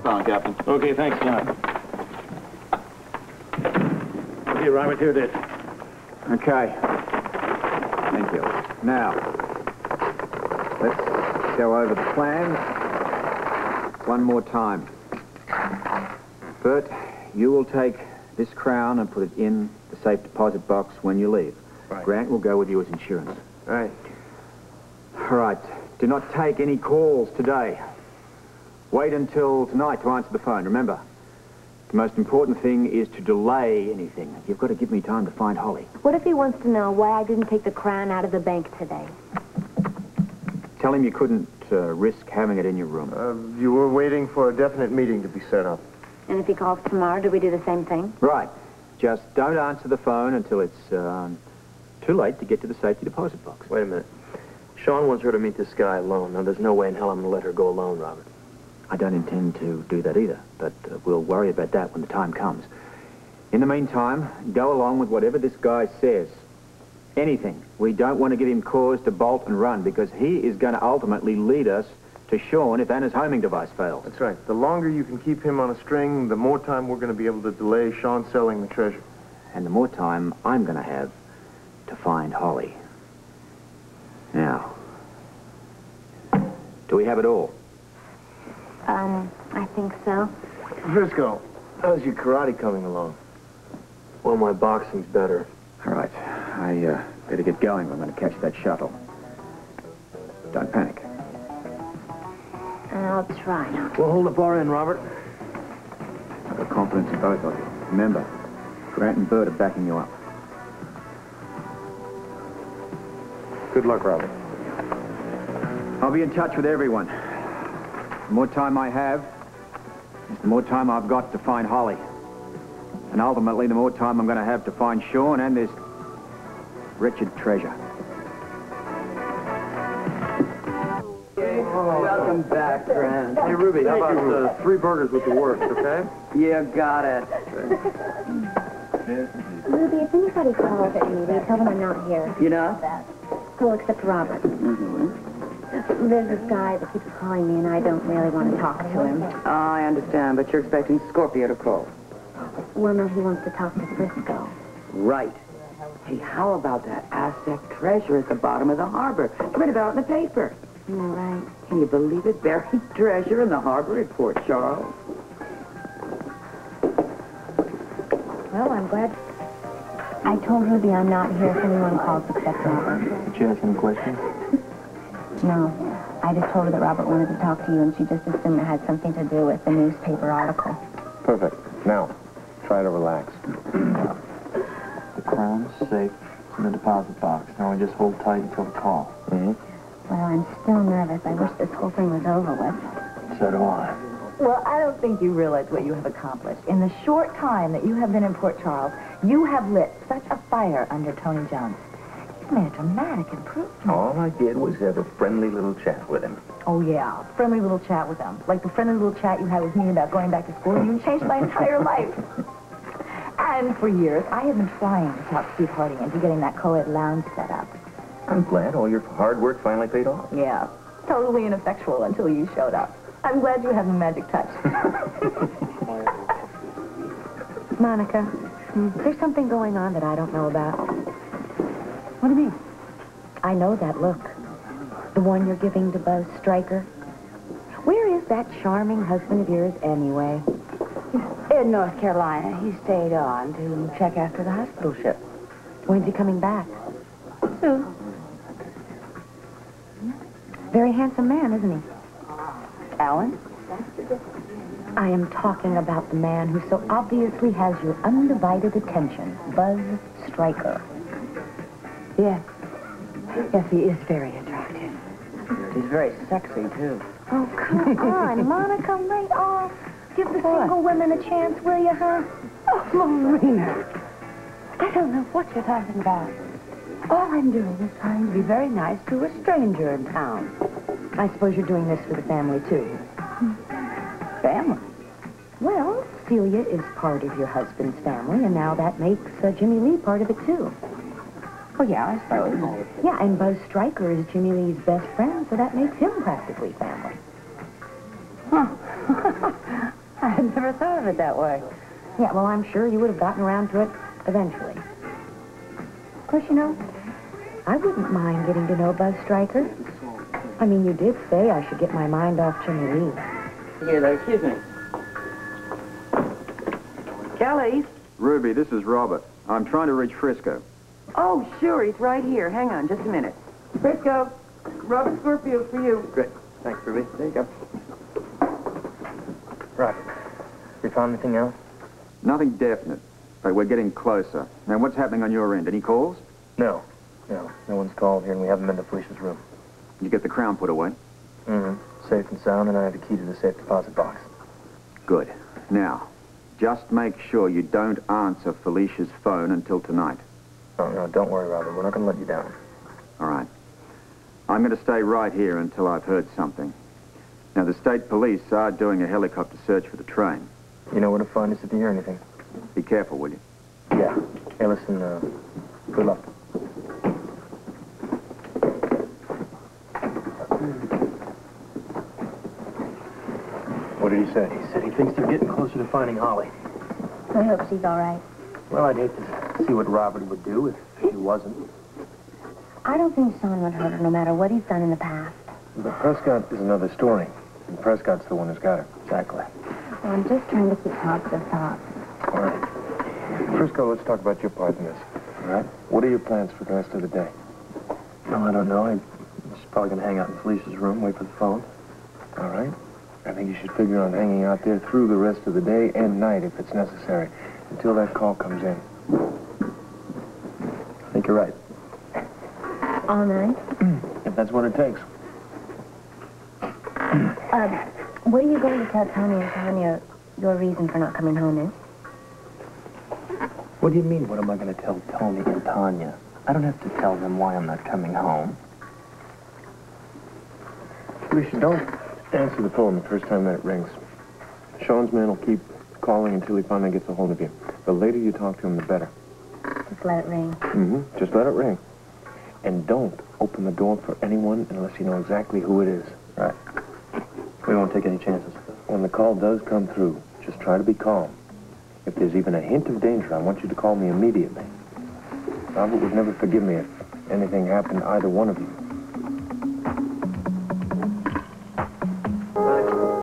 phone, Captain. Okay, thanks, John. Okay, Robert, here it is. Okay. Thank you. Now, let's go over the plans one more time. Bert, you will take this crown and put it in the safe deposit box when you leave. Right. Grant will go with you as insurance. Right. All right. Do not take any calls today. Wait until tonight to answer the phone. Remember, the most important thing is to delay anything. You've got to give me time to find Holly. What if he wants to know why I didn't take the crown out of the bank today? Tell him you couldn't risk having it in your room. You were waiting for a definite meeting to be set up. And if he calls tomorrow, do we do the same thing? Right. Just don't answer the phone until it's too late to get to the safety deposit box. Wait a minute. Sean wants her to meet this guy alone. Now, there's no way in hell I'm going to let her go alone, Robert. I don't intend to do that either, but we'll worry about that when the time comes. In the meantime, go along with whatever this guy says. Anything. We don't want to give him cause to bolt and run, because he is going to ultimately lead us to Sean if Anna's homing device fails. That's right. The longer you can keep him on a string, the more time we're going to be able to delay Sean selling the treasure. And the more time I'm going to have to find Holly. Now, do we have it all? I think so. Frisco, how's your karate coming along? Well, my boxing's better. All right. I better get going. I'm going to catch that shuttle. Don't panic. I'll try not. Well, hold the bar in, Robert. I've got confidence in both of you. Remember, Grant and Bert are backing you up. Good luck, Robert. I'll be in touch with everyone. The more time I have, the more time I've got to find Holly. And ultimately, the more time I'm going to have to find Sean and this wretched treasure. Welcome back, Grant. Hey, Ruby, how about 3 burgers with the works, okay? You got it. Ruby, if anybody calls at me, tell them I'm not here. You know? Well, except Robert. There's this guy that keeps calling me, and I don't really want to talk to him. I understand, but you're expecting Scorpio to call. Well, no, he wants to talk to Frisco. Right. Hey, how about that Aztec treasure at the bottom of the harbor? Read about it in the paper. Am I right? Can you believe it? Buried treasure in the harbor at Port Charles. Well, I'm glad. I told Ruby I'm not here if anyone calls except Robert. Did you ask any questions? No. I just told her that Robert wanted to talk to you, and she just assumed it had something to do with the newspaper article. Perfect. Now, try to relax. The crown's safe in the deposit box. Now we just hold tight until the call. Mm-hmm. Well, I'm still nervous. I wish this whole thing was over with. So do I. Well, I don't think you realize what you have accomplished. In the short time that you have been in Port Charles, you have lit such a fire under Tony Jones. You've made a dramatic improvement. All I did was have a friendly little chat with him. Oh, yeah. Friendly little chat with him. Like the friendly little chat you had with me about going back to school, and you changed my entire life. And for years, I have been trying to talk Steve Harding into getting that co-ed lounge set up. I'm glad all your hard work finally paid off. Yeah. Totally ineffectual until you showed up. I'm glad you have the magic touch. Monica, there's something going on that I don't know about. What do you mean? I know that look. The one you're giving to Buzz Stryker. Where is that charming husband of yours anyway? In North Carolina. He stayed on to check after the hospital ship. When's he coming back? Soon. Very handsome man, isn't he? Alan? I am talking about the man who so obviously has your undivided attention, Buzz Stryker. Yes. Yes, he is very attractive. He's very sexy, too. Oh, come on, Monica, lay off. Give the single women a chance, will you, huh? Oh, Lorena. I don't know what you're talking about. All I'm doing is trying to be very nice to a stranger in town. I suppose you're doing this for the family, too. Family? Well, Celia is part of your husband's family, and now that makes Jimmy Lee part of it, too. Oh, yeah, I suppose. Yeah, and Buzz Stryker is Jimmy Lee's best friend, so that makes him practically family. Huh. I had never thought of it that way. Yeah, well, I'm sure you would have gotten around to it eventually. Of course, you know, I wouldn't mind getting to know Buzz Stryker. I mean, you did say I should get my mind off Jimmy Lee. Here, there, excuse me. Kelly? Ruby, this is Robert. I'm trying to reach Frisco. Oh, sure, he's right here. Hang on, just a minute. Frisco, Robert Scorpio for you. Great. Thanks, Ruby. There you go. Robert, you found anything else? Nothing definite, but we're getting closer. Now, what's happening on your end? Any calls? No. No one's called here, and we haven't been to Felicia's room. Did you get the crown put away? Mm-hmm. Safe and sound, and I have the key to the safe deposit box. Good. Now, just make sure you don't answer Felicia's phone until tonight. Oh, no, don't worry, Robert. We're not going to let you down. All right. I'm going to stay right here until I've heard something. Now, the state police are doing a helicopter search for the train. You know where to find us if you hear anything. Be careful, will you? Yeah. Hey, listen, good luck. What did he say? He said he thinks they're getting closer to finding Holly. I hope she's all right. Well, I'd hate to see what Robert would do if he wasn't. I don't think Sean would hurt her no matter what he's done in the past. But Prescott is another story. And Prescott's the one who's got her. Exactly. Well, I'm just trying to keep positive thoughts. All right. Frisco, let's talk about your part in this. All right? What are your plans for the rest of the day? No, I don't know. I'm just probably going to hang out in Felicia's room, wait for the phone. All right. I think you should figure on hanging out there through the rest of the day and night if it's necessary, until that call comes in. I think you're right. All night? If that's what it takes. What are you going to tell Tony and Tanya your reason for not coming home is? What do you mean, what am I going to tell Tony and Tanya? I don't have to tell them why I'm not coming home. Felicia, don't answer the phone the first time that it rings. Sean's man will keep calling until he finally gets a hold of you. The later you talk to him, the better. Just let it ring. Mm-hmm. Just let it ring. And don't open the door for anyone unless you know exactly who it is. Right. We won't take any chances. When the call does come through, just try to be calm. If there's even a hint of danger, I want you to call me immediately. Robert would never forgive me if anything happened to either one of you.